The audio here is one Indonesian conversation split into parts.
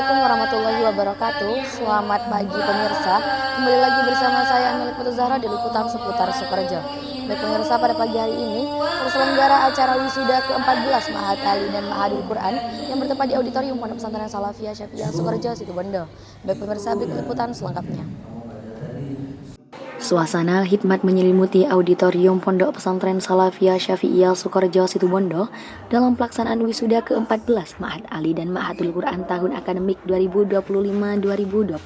Assalamualaikum warahmatullahi wabarakatuh. Selamat pagi pemirsa. Kembali lagi bersama saya Amelia Putu Zahra di liputan seputar Sukorejo. Baik pemirsa, pada pagi hari ini terselenggara acara wisuda ke-14 Ma'had Ali dan Ma'hadul Quran yang bertempat di auditorium Pondok Pesantren Salafiyah Syafi'iyah Sukorejo, Situbondo. Baik pemirsa, berikut liputan selengkapnya. Suasana hikmat menyelimuti auditorium Pondok Pesantren Salafiyah Syafi'iyah Sukorejo, Situbondo dalam pelaksanaan wisuda ke-14 Ma'had Ali dan Ma'hadul Quran tahun akademik 2025-2026.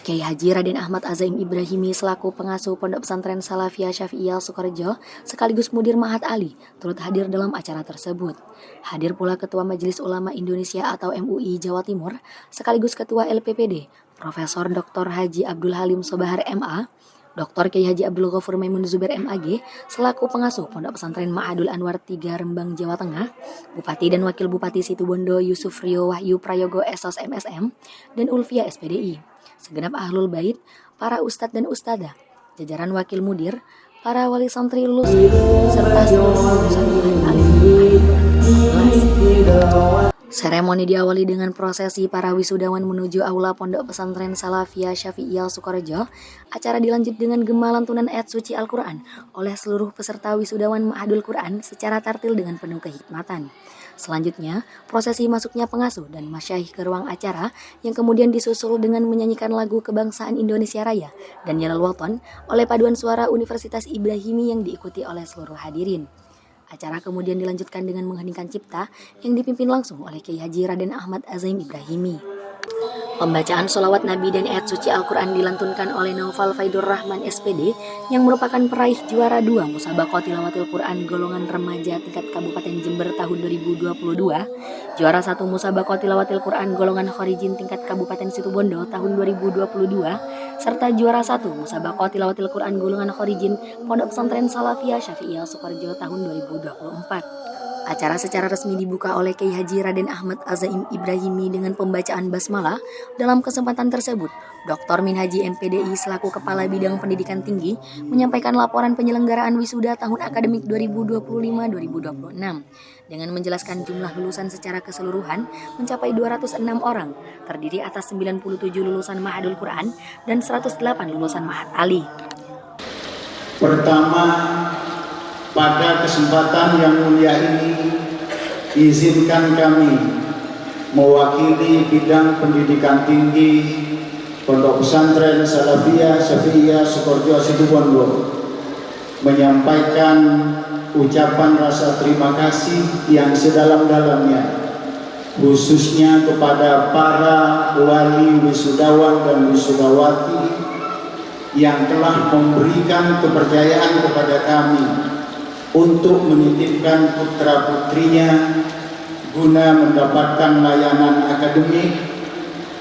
Kiai Haji Raden Ahmad Azaim Ibrahimi selaku pengasuh Pondok Pesantren Salafiyah Syafi'iyah Sukorejo sekaligus mudir Ma'had Ali turut hadir dalam acara tersebut. Hadir pula Ketua Majelis Ulama Indonesia atau MUI Jawa Timur sekaligus Ketua LPPD Profesor Dr. Haji Abdul Halim Sobahar MA, Dr. Kiai Haji Abdul Ghafur Maimun Zubair MAG selaku pengasuh Pondok Pesantren Ma'hadul Anwar 3 Rembang Jawa Tengah, Bupati dan Wakil Bupati Situbondo Yusuf Rio Wahyu Prayogo SOS MSM dan Ulfia SPDI, segenap ahlul bait, para ustadz dan ustadzah, jajaran wakil mudir, para wali santri lulusan, serta seluruh lulusan Seremoni diawali dengan prosesi para wisudawan menuju aula Pondok Pesantren Salafiyah Syafi'iyah Sukorejo. Acara dilanjut dengan gema lantunan ayat suci Al-Quran oleh seluruh peserta wisudawan Ma'hadul Quran secara tartil dengan penuh kehikmatan. Selanjutnya, prosesi masuknya pengasuh dan masyaikh ke ruang acara yang kemudian disusul dengan menyanyikan lagu Kebangsaan Indonesia Raya dan Yalal Waton oleh paduan suara Universitas Ibrahimi yang diikuti oleh seluruh hadirin. Acara kemudian dilanjutkan dengan mengheningkan cipta yang dipimpin langsung oleh Kiai Haji Raden Ahmad Azaim Ibrahimi. Pembacaan sholawat Nabi dan ayat suci Al-Quran dilantunkan oleh Naufal Faidur Rahman SPD yang merupakan peraih juara 2 Musabaqah Tilawatil Quran golongan remaja tingkat Kabupaten Jember tahun 2022, juara 1 Musabaqah Tilawatil Quran golongan khorijin tingkat Kabupaten Situbondo tahun 2022, serta juara 1 Musabaqah Tilawatil Quran golongan khorijin Pondok Pesantren Salafiyah Syafi'iyah Sukorejo tahun 2024. Acara secara resmi dibuka oleh Kiai Haji Raden Ahmad Azaim Ibrahimi dengan pembacaan basmalah. Dalam kesempatan tersebut, Dr. Minhaji MPDI selaku Kepala Bidang Pendidikan Tinggi menyampaikan laporan penyelenggaraan wisuda tahun akademik 2025-2026 dengan menjelaskan jumlah lulusan secara keseluruhan mencapai 206 orang, terdiri atas 97 lulusan Ma'hadul Quran dan 108 lulusan Ma'had Ali. Pertama, pada kesempatan yang mulia ini, izinkan kami mewakili bidang pendidikan tinggi Pondok Pesantren Salafiyah Syafi'iyah Sukorejo Situbondo menyampaikan ucapan rasa terima kasih yang sedalam-dalamnya, khususnya kepada para wali wisudawan dan wisudawati yang telah memberikan kepercayaan kepada kami untuk menitipkan putra-putrinya guna mendapatkan layanan akademik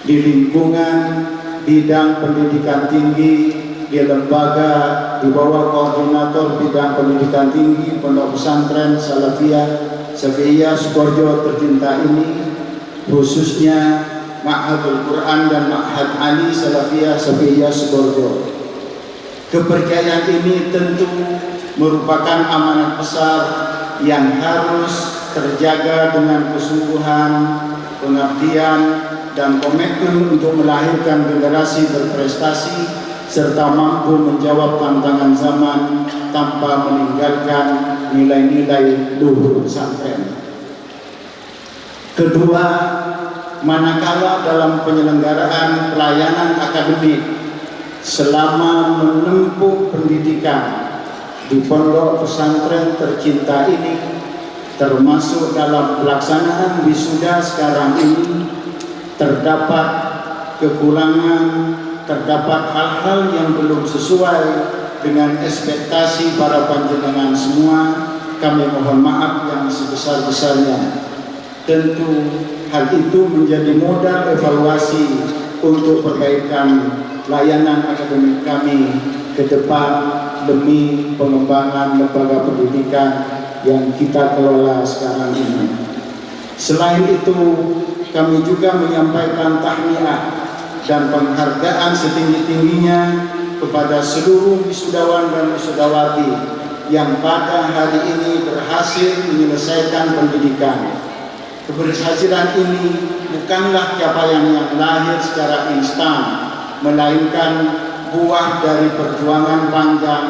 di lingkungan bidang pendidikan tinggi di lembaga di bawah koordinator bidang pendidikan tinggi Pondok Pesantren Salafiyah Syafi'iyah Sukorejo tercinta ini, khususnya Ma'hadul Quran dan Ma'had Ali Salafiyah Syafi'iyah Sukorejo. Kepercayaan ini tentu merupakan amanat besar yang harus terjaga dengan kesungguhan, pengabdian, dan komitmen untuk melahirkan generasi berprestasi serta mampu menjawab tantangan zaman tanpa meninggalkan nilai-nilai luhur pesantren. Kedua, manakala dalam penyelenggaraan pelayanan akademik selama menempuh pendidikan di Pondok Pesantren tercinta ini, termasuk dalam pelaksanaan wisuda sekarang ini, terdapat kekurangan, terdapat hal-hal yang belum sesuai dengan ekspektasi para panjenengan semua. Kami mohon maaf yang sebesar-besarnya. Tentu hal itu menjadi modal evaluasi untuk perbaikan layanan akademik kami ke depan demi pengembangan lembaga pendidikan yang kita kelola sekarang ini. Selain itu, kami juga menyampaikan tahniah dan penghargaan setinggi-tingginya kepada seluruh wisudawan dan wisudawati yang pada hari ini berhasil menyelesaikan pendidikan. Keberhasilan ini bukanlah capaian yang lahir secara instan, melainkan buah dari perjuangan panjang,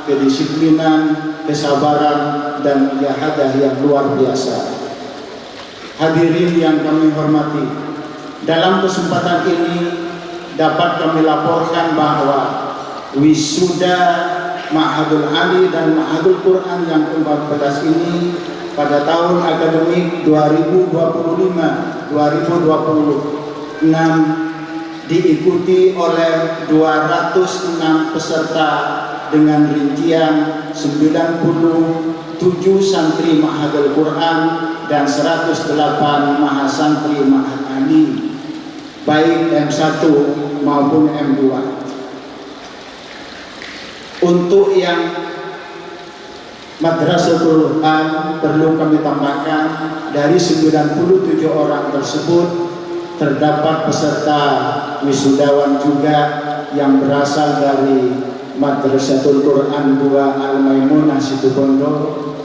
kedisiplinan, kesabaran, dan mujahadah yang luar biasa. Hadirin yang kami hormati, dalam kesempatan ini dapat kami laporkan bahwa wisuda Ma'hadul Ali dan Ma'hadul Quran yang ke-14 ini pada tahun akademik 2025-2026 diikuti oleh 206 peserta dengan rincian 97 santri Ma'hadul Quran dan 108 mahasantri Ma'had Ali, baik M1 maupun M2. Untuk yang Madrasatul Quran perlu kami tambahkan, dari 97 orang tersebut terdapat peserta wisudawan juga yang berasal dari Madrasatul Quran 2 Al-Maimunah Situbondo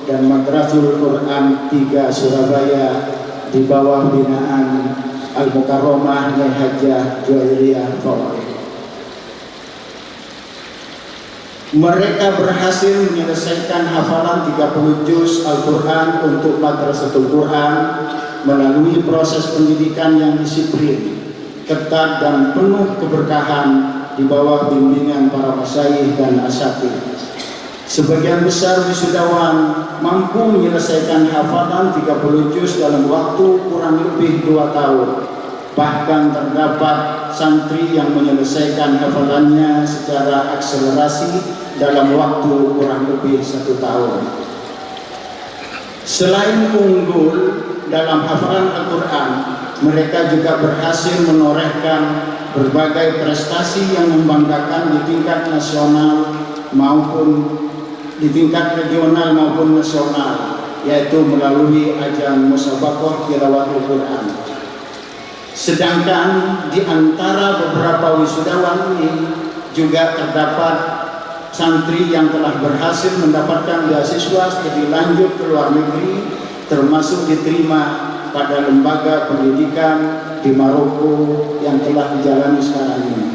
dan Madrasatul Quran 3 Surabaya di bawah binaan Al-Mukarramah Nyai Hajah Juwairiyah Fawai. Mereka berhasil menyelesaikan hafalan 30 juz Al-Quran untuk Madrasatul Quran melalui proses pendidikan yang disiplin, ketat dan penuh keberkahan di bawah bimbingan para masyayikh dan asatidz. Sebagian besar wisudawan mampu menyelesaikan hafalan 30 juz dalam waktu kurang lebih 2 tahun. Bahkan terdapat santri yang menyelesaikan hafalannya secara akselerasi dalam waktu kurang lebih 1 tahun. Selain unggul dalam hafalan Al-Quran, mereka juga berhasil menorehkan berbagai prestasi yang membanggakan di tingkat nasional maupun di tingkat regional maupun nasional, yaitu melalui ajang musabaqah tilawatul Quran. Sedangkan di antara beberapa wisudawan ini juga terdapat santri yang telah berhasil mendapatkan beasiswa studi lanjut ke luar negeri, termasuk diterima pada lembaga pendidikan di Maroko yang telah dijalani sekarang ini.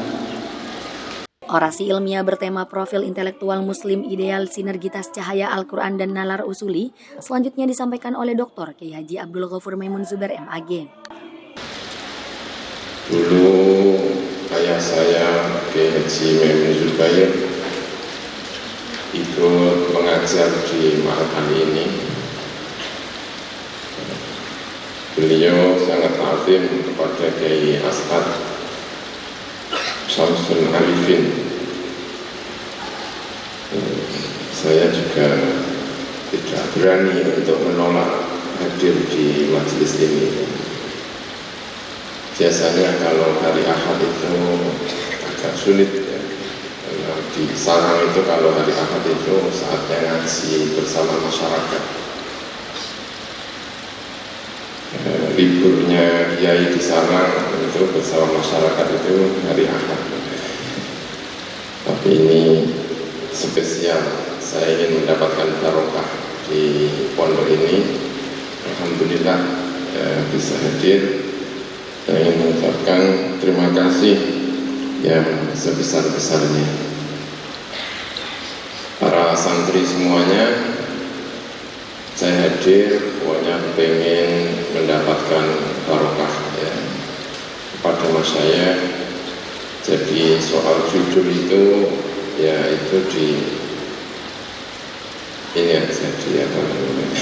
Orasi ilmiah bertema profil intelektual muslim ideal sinergitas cahaya Al-Quran dan nalar usuli selanjutnya disampaikan oleh Dr. Kiai Haji Abdul Ghafur Maimun Zubair MAG. Dulu ayah saya Kiai Haji Maimun Zubair ikut mengajar di Ma'had ini. Beliau sangat taklim kepada Kiai As'ad Syamsul Arifin. Saya juga tidak berani untuk menolak hadir di majelis ini. Biasanya kalau hari Ahad itu agak sulit ya. Karena di Sarang itu kalau hari Ahad itu saatnya ngaji bersama masyarakat. Liburnya kiai di Sarang itu bersama masyarakat itu hari Ahad. Tapi ini spesial, saya ingin mendapatkan barokah di pondok ini. Alhamdulillah bisa hadir. Saya ingin mengucapkan terima kasih yang sebesar-besarnya. Para santri semuanya, saya hadir pokoknya pengen mendapatkan barokah ya, kepada masyayikh. Jadi soal jujur itu ya itu di ini aja di apa namanya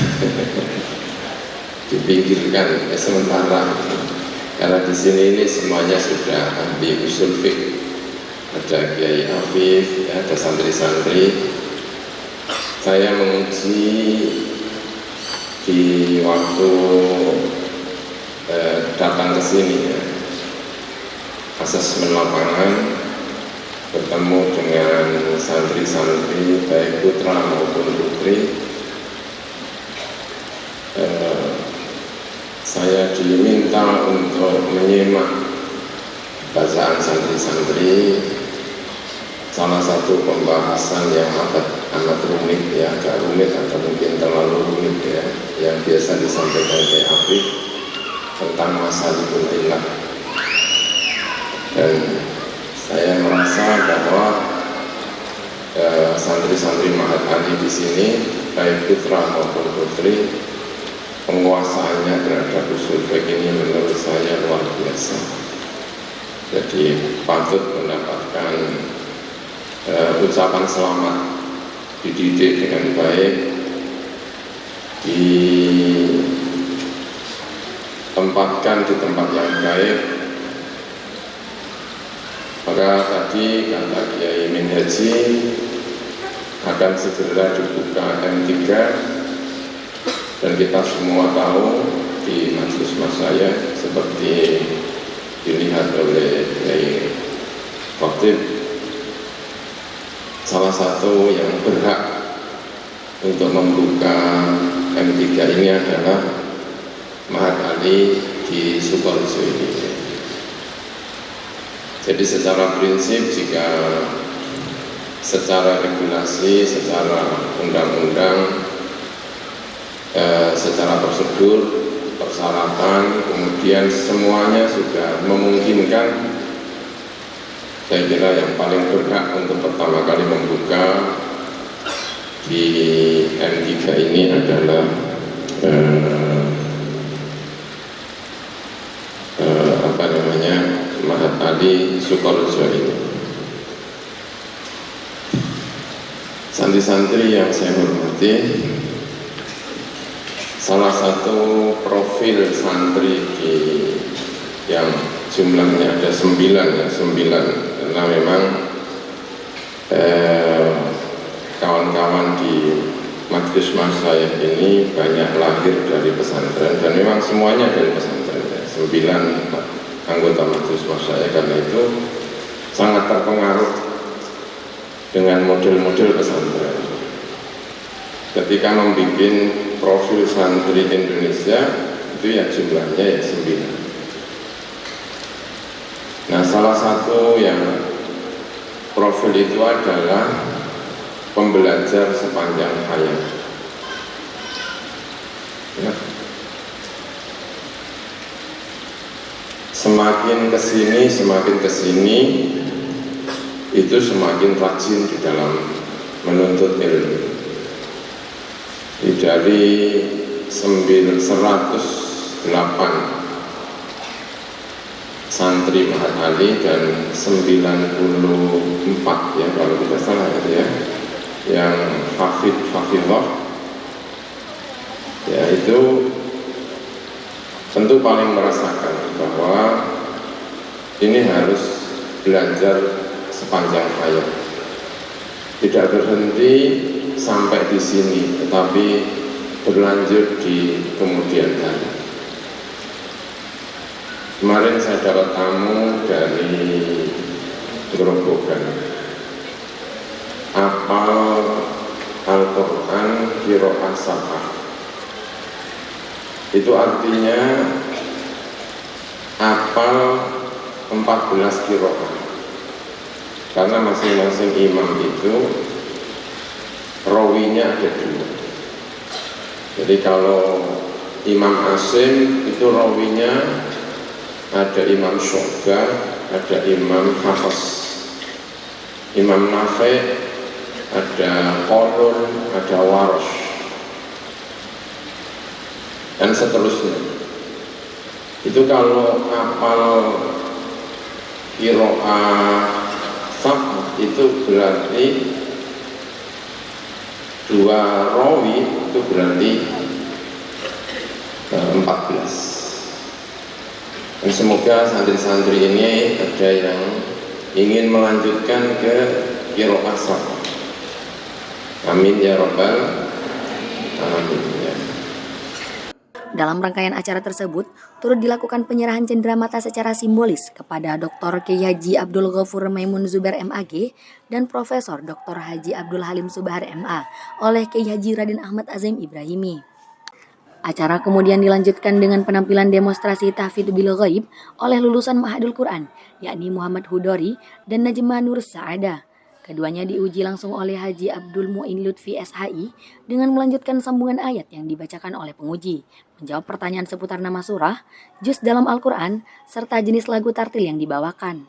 dipinggirkan sementara. Karena di sini ini semuanya sudah ahli usul fiqh, ada Kiai Afif, ya, ada santri-santri. Saya menguji di waktu datang ke sini, ya, asesmen lapangan, bertemu dengan santri-santri baik putra maupun putri. Saya diminta untuk menyimak bacaan santri-santri salah satu pembahasan yang amat rumit ya, agak rumit atau mungkin terlalu rumit ya, yang biasa disampaikan oleh Afif. tentang masalikul illah. Dan saya merasa bahwa santri-santri Ma'had Ali di sini, baik putra maupun putri, penguasaannya terhadap usul fiqh ini menurut saya luar biasa. Jadi patut mendapatkan ucapan selamat, dididik dengan baik, ditempatkan di tempat yang baik. Maka tadi kata Kiai Min Haji akan segera dibuka M3, dan kita semua tahu di majelis masyayikh seperti dilihat oleh Kiai Khotib, salah satu yang berhak untuk membuka M3 ini adalah Ma'had Ali di Sukoharjo ini. Jadi secara prinsip, jika secara regulasi, secara undang-undang, secara prosedur, persyaratan, kemudian semuanya sudah memungkinkan, saya kira yang paling berhak untuk pertama kali membuka di M3 ini adalah Ma'had Ali Sukoharjo ini. Santri-santri yang saya hormati, salah satu profil santri yang jumlahnya ada 9 karena memang kawan-kawan di majelis masyayikh ini banyak lahir dari pesantren, dan memang semuanya dari pesantren, 9 anggota majelis masyayikh, karena itu sangat terpengaruh dengan model-model pesantren. Ketika membuat profil santri Indonesia itu ya jumlahnya ya 9. Nah, salah satu yang profil itu adalah pembelajar sepanjang hayat. Ya. Semakin kesini itu semakin rajin di dalam menuntut ilmu. Dari 108 santri Ma'had Ali dan 94 ya kalau tidak salah ya, yang hafidhah, ya itu tentu paling merasakan bahwa ini harus belajar sepanjang hayat, tidak berhenti sampai di sini, tetapi berlanjut di kemudian hari. Kemarin saya dapat tamu dari Grobogan, hafal Al-Quran qiraah sab'ah. Itu artinya hafal 14 qiraah. Karena masing-masing imam itu rawinya ada 2. Jadi kalau Imam Asim itu rawinya ada Imam Syu'bah, ada Imam Hafs, Imam Nafi', ada Qalun, ada Warsh, dan seterusnya. Itu kalau hafal qiraah sab'ah itu berarti 2 rawi itu berarti 14. Dan semoga santri-santri ini ada yang ingin melanjutkan ke qiraah sab'ah. Amin ya rabbal alamin. Dalam rangkaian acara tersebut, turut dilakukan penyerahan cenderamata secara simbolis kepada Dr. Kiai Haji Abdul Ghafur Maimun Zubair MAG dan Profesor Dr. Haji Abdul Halim Subahar MA oleh Kiai Haji Raden Ahmad Azaim Ibrahimi. Acara kemudian dilanjutkan dengan penampilan demonstrasi tahfidz bil ghaib oleh lulusan Ma'hadul Quran, yakni Muhammad Hudori dan Najma Nur Sa'ada. Keduanya diuji langsung oleh Haji Abdul Muin Lutfi SHI dengan melanjutkan sambungan ayat yang dibacakan oleh penguji, menjawab pertanyaan seputar nama surah, juz dalam Al-Quran, serta jenis lagu tartil yang dibawakan.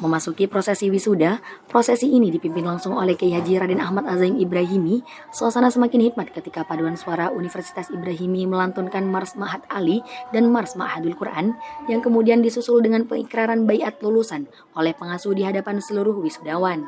Memasuki prosesi wisuda, prosesi ini dipimpin langsung oleh Kiai Haji Raden Ahmad Azaim Ibrahimi. Suasana semakin hikmat ketika paduan suara Universitas Ibrahimi melantunkan Mars Ma'had Ali dan Mars Ma'hadul Quran yang kemudian disusul dengan pengikraran baiat lulusan oleh pengasuh di hadapan seluruh wisudawan.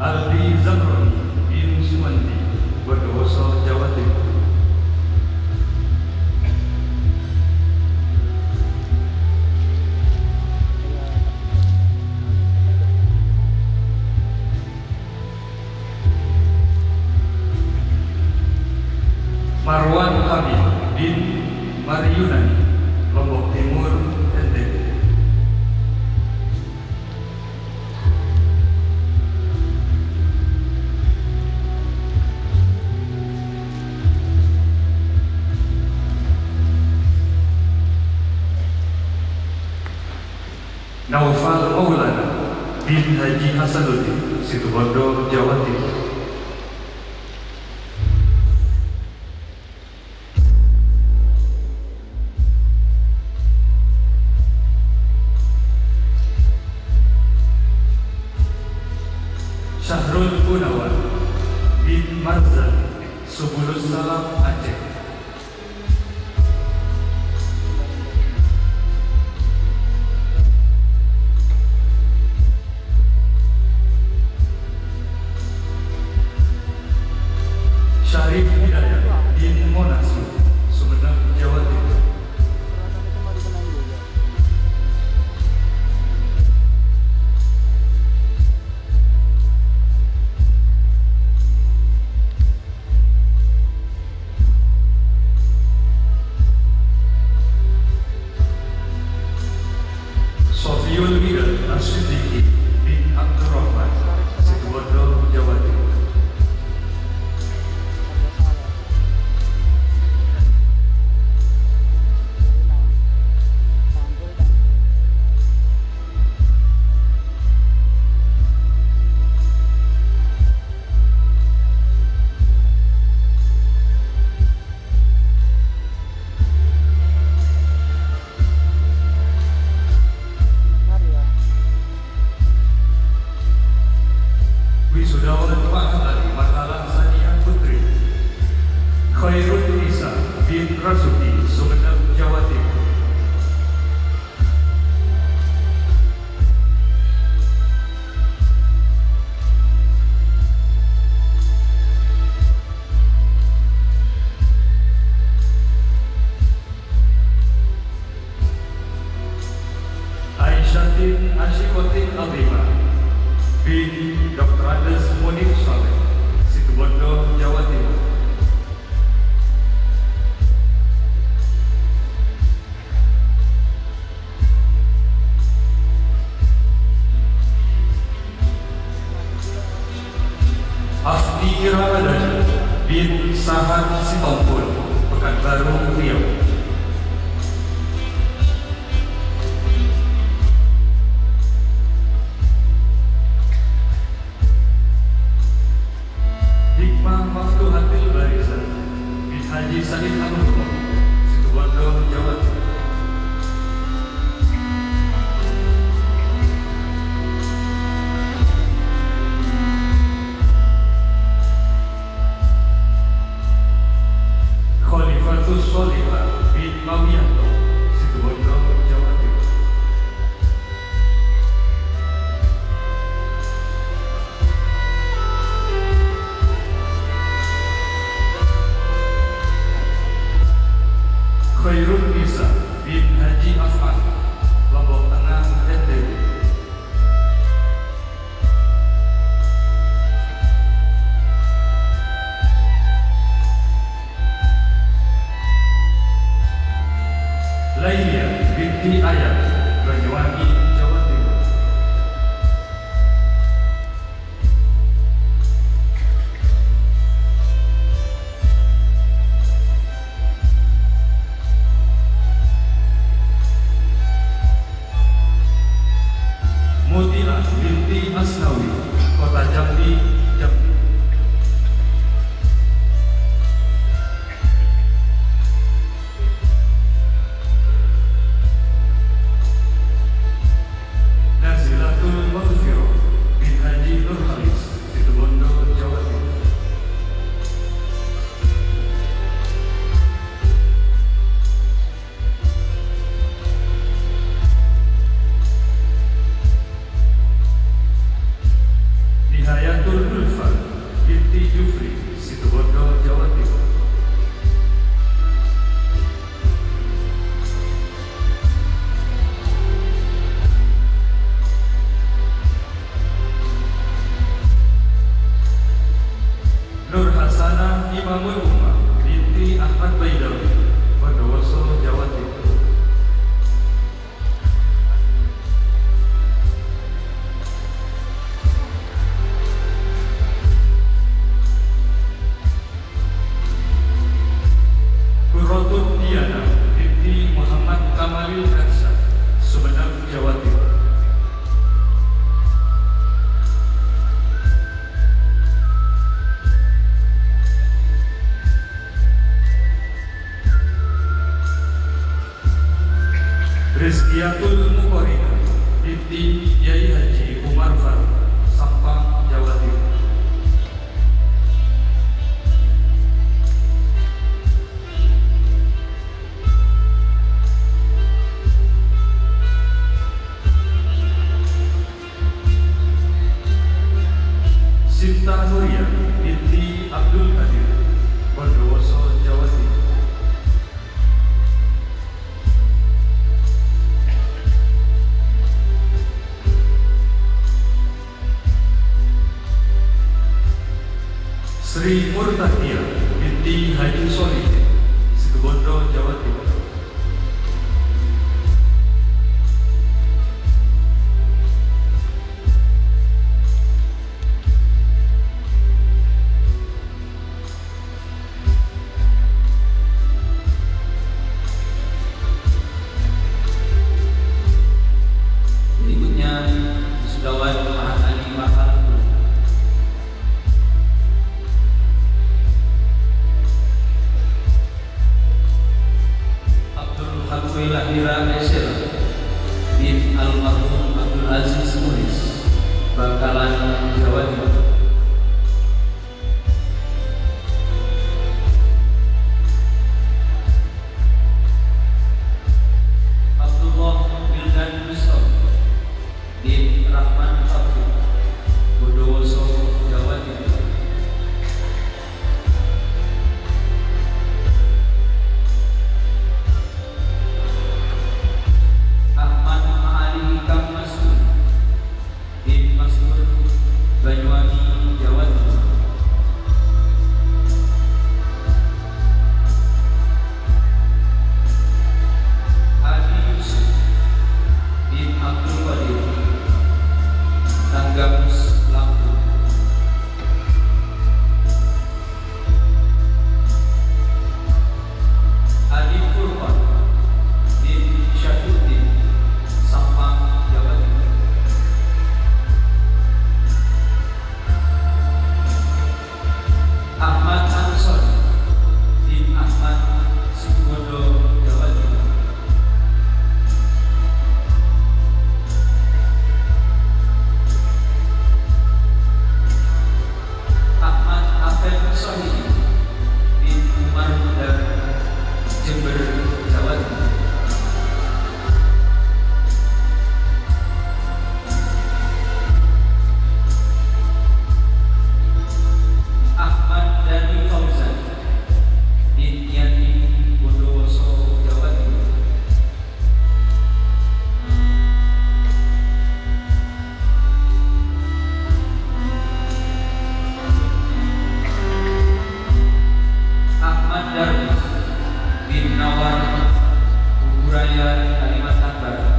Aldi Zamroni bin Suwanti, Bondowoso, Jawa Timur. Marwan Hamid bin Mariunani, Lombok Timur, NTB. Naufal Maulana bin Haji Hasanuddin, Situbondo, Jawa Timur. Syahrul Gunawan bin Marzan, Subulus Salam, Aceh. Syarif Hidayat bin Monasu, Sumedang, Jawa Timur. Sofiul Wira Asyidiki bin Abdurrahman, Situbondo, Jawa Timur. Wisudawan Pahlawan Matalang Sania Putri, Khairul Nisa bin Rasuki, Sumedang, Jawa Timur. Aisyatin Asyikotin Azimah bin Dr. Andes Munir Saleh, Situbondo, Jawa Timur. Afdi Ramadhan bin Sahat Sitompul, Pekanbaru, Riau. Hikmah Maftuhatil Barizah bin Haji Salim Anugrah, Situbondo, Jawa Timur. Khalifatus Sholihah bin Mawiyanto, Situbondo, Jawa Timur. Hasanah Imamul Ummah binti Ahmad Baidawi, Bondowoso, Jawa Timur. Qurratun Diana binti Muhammad Kamalil Kansa, Sumedang, Jawa Timur. Rizkiatul Mukorina binti Yai Haji Umar Faruk, Sampang, Jawa Timur. Sinta Nuria binti Abdul Qadir, Bondowoso, Jawa Timur. Sri Murtadia binti Haji Solihin, Situbondo, Jawa Timur. Berikutnya Wisudawan Mahat Ali Mahal Abdul Hakwi Lahira Esir bin Almarhum Abdul Aziz Munis, Bangkalan, Jawa Timur. Abdullah Wildan Mustafa bin Rahman Abdul, Bondowoso, Jawa Timur. Ahmad Ma'ali Hikam Masud bin Masud, Banyuwangi, Jawa Timur. Adi Yusuf bin Abdul Qadir, Tanggamus, Lampung. Adi Furman bin Syafuddin, Sampang, Jawa Timur. Ahmad Ansor bin Ahmad, Situbondo, Jawa Timur. Ahmad Afen Sohidi bin Umar Muda, Jember, Jawa Timur. Ahmad Dhani Fauzan bin Yani, Bondowoso, Jawa Timur. Ahmad Darwis bin Nawar, Kuburaya, Kalimantan Barat.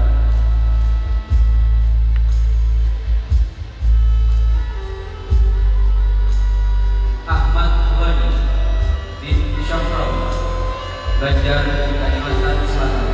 Ahmad Wani bin Syafraw, Banjar, Kalimantan Selatan.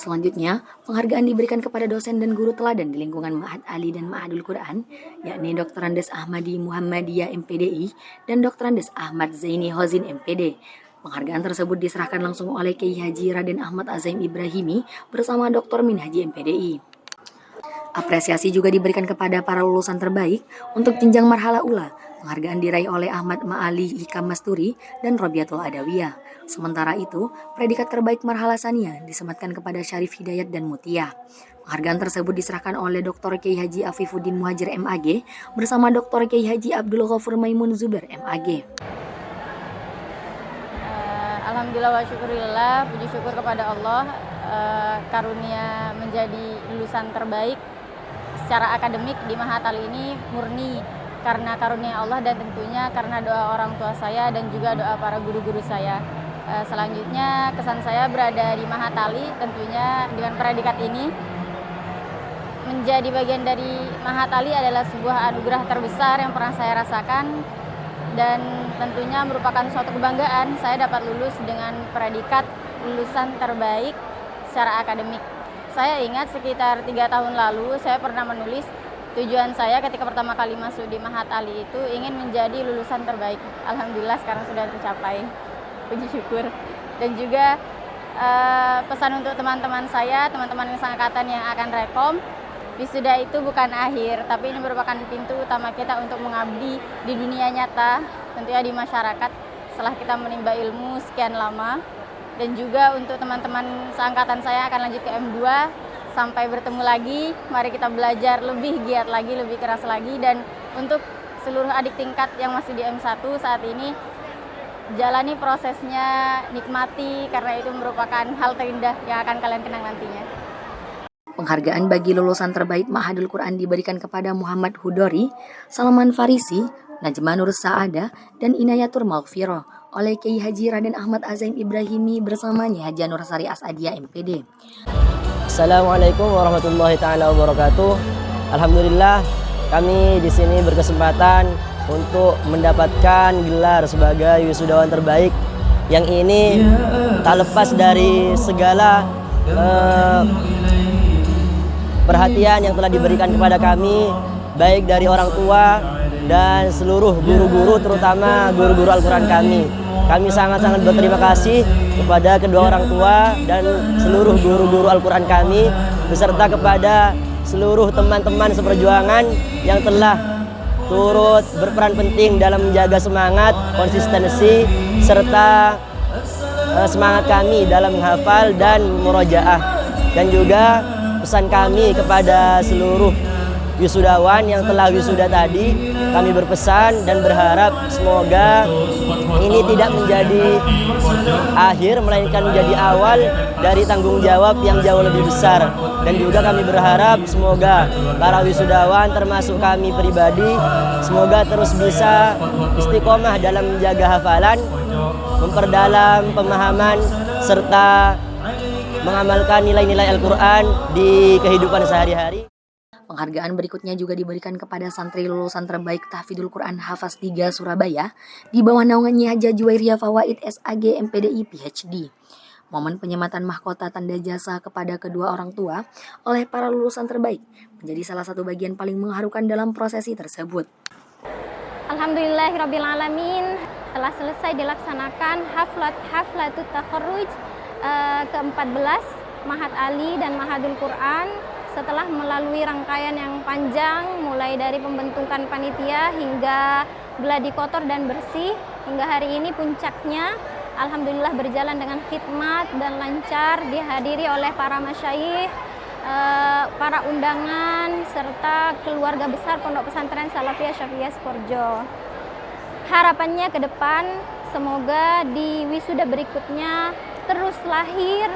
Selanjutnya, penghargaan diberikan kepada dosen dan guru teladan di lingkungan Ma'had Ali dan Ma'hadul Quran, yakni Dr. Andes Ahmadi Muhammadiyah MPDI dan Dr. Andes Ahmad Zaini Hozin MPD. Penghargaan tersebut diserahkan langsung oleh Kiai Haji Raden Ahmad Azaim Ibrahimi bersama Dr. Min Haji MPDI. Apresiasi juga diberikan kepada para lulusan terbaik untuk jenjang marhala ula. Penghargaan diraih oleh Ahmad Ma'ali Hikam Masturi dan Robiatul Adawiyah. Sementara itu, predikat terbaik marhala saniyah disematkan kepada Syarif Hidayat dan Mutia. Penghargaan tersebut diserahkan oleh Dr. Kiai Haji Afifuddin Muhajir MAG bersama Dr. Kiai Haji Abdul Ghafur Maimun Zubair MAG. Alhamdulillah wa syukurillah, puji syukur kepada Allah karunia menjadi lulusan terbaik secara akademik di Mahatali ini murni karena karunia Allah dan tentunya karena doa orang tua saya dan juga doa para guru-guru saya. Selanjutnya kesan saya berada di Mahatali tentunya dengan predikat ini. Menjadi bagian dari Mahatali adalah sebuah anugerah terbesar yang pernah saya rasakan dan tentunya merupakan suatu kebanggaan saya dapat lulus dengan predikat lulusan terbaik secara akademik. Saya ingat sekitar 3 tahun lalu saya pernah menulis tujuan saya ketika pertama kali masuk di Mahatali itu ingin menjadi lulusan terbaik. Alhamdulillah sekarang sudah tercapai. Puji syukur. Dan juga pesan untuk teman-teman saya, teman-teman yang seangkatan yang akan rekom, wisuda itu bukan akhir, tapi ini merupakan pintu utama kita untuk mengabdi di dunia nyata, tentunya di masyarakat setelah kita menimba ilmu sekian lama. Dan juga untuk teman-teman seangkatan saya akan lanjut ke M2, sampai bertemu lagi, mari kita belajar lebih giat lagi, lebih keras lagi. Dan untuk seluruh adik tingkat yang masih di M1 saat ini, jalani prosesnya, nikmati, karena itu merupakan hal terindah yang akan kalian kenang nantinya. Penghargaan bagi lulusan terbaik Ma'hadul Quran diberikan kepada Muhammad Hudori, Salman Farisi, Najma Nur Sa'ada, dan Inayatur Maghfirah oleh Kiai Haji Raden Ahmad Azaim Ibrahimi bersama Nyai Haja Nur Sari As'adiyah MPD. Assalamualaikum warahmatullahi taala wabarakatuh. Alhamdulillah kami di sini berkesempatan untuk mendapatkan gelar sebagai wisudawan terbaik yang ini tak lepas dari segala perhatian yang telah diberikan kepada kami, baik dari orang tua dan seluruh guru-guru, terutama guru-guru Al-Quran kami. Kami sangat-sangat berterima kasih kepada kedua orang tua dan seluruh guru-guru Al-Quran kami, beserta kepada seluruh teman-teman seperjuangan yang telah turut berperan penting dalam menjaga semangat, konsistensi, serta semangat kami dalam menghafal dan murojaah. Dan juga pesan kami kepada seluruh wisudawan yang telah wisuda tadi, kami berpesan dan berharap semoga ini tidak menjadi akhir, melainkan menjadi awal dari tanggung jawab yang jauh lebih besar. Dan juga kami berharap semoga para wisudawan termasuk kami pribadi semoga terus bisa istiqomah dalam menjaga hafalan, memperdalam pemahaman, serta mengamalkan nilai-nilai Al-Quran di kehidupan sehari-hari. Penghargaan berikutnya juga diberikan kepada santri lulusan terbaik Tahfidzul Quran Hafaz 3 Surabaya di bawah naungan Nyai Haja Juwairiyah Fawaid SAG MPDI PhD. Momen penyematan mahkota tanda jasa kepada kedua orang tua oleh para lulusan terbaik menjadi salah satu bagian paling mengharukan dalam prosesi tersebut. Alhamdulillahirrabbilalamin, telah selesai dilaksanakan haflatut takharruj ke-14 Mahat Ali dan Mahadul Quran setelah melalui rangkaian yang panjang mulai dari pembentukan panitia hingga gladi kotor dan bersih hingga hari ini puncaknya alhamdulillah berjalan dengan khidmat dan lancar, dihadiri oleh para masyayikh, para undangan serta keluarga besar Pondok Pesantren Salafiyah Syafiyah Sukorejo. Harapannya ke depan semoga di wisuda berikutnya terus lahir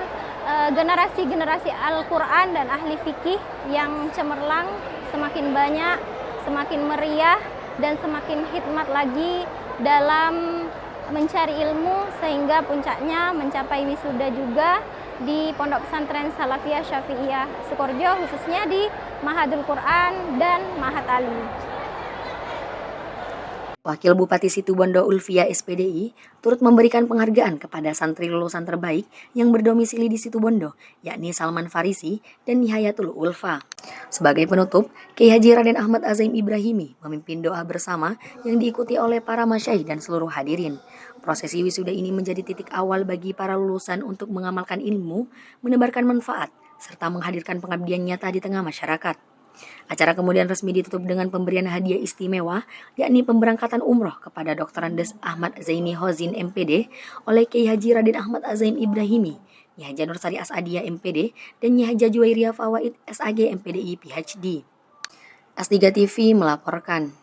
generasi-generasi Al-Quran dan ahli fikih yang cemerlang, semakin banyak, semakin meriah, dan semakin hikmat lagi dalam mencari ilmu sehingga puncaknya mencapai wisuda juga di Pondok Pesantren Salafiyah Syafiyah Sukorejo, khususnya di Mahadul Quran dan Mahat Ali. Wakil Bupati Situbondo Ulfia SPDI turut memberikan penghargaan kepada santri lulusan terbaik yang berdomisili di Situbondo, yakni Salman Farisi dan Nihayatul Ulfa. Sebagai penutup, Kiai Haji Raden Ahmad Azaim Ibrahimi memimpin doa bersama yang diikuti oleh para masyayikh dan seluruh hadirin. Prosesi wisuda ini menjadi titik awal bagi para lulusan untuk mengamalkan ilmu, menebarkan manfaat, serta menghadirkan pengabdian nyata di tengah masyarakat. Acara kemudian resmi ditutup dengan pemberian hadiah istimewa, yakni pemberangkatan umroh kepada Dr. Andes Ahmad Zaini Hozin MPD oleh Kiai Haji Raden Ahmad Azaim Ibrahimi, Nyai Haja Nur Sari As'adiyah MPD, dan Nyai Haja Juwairiyah Fawaid SAG MPDI PhD. S3 TV melaporkan.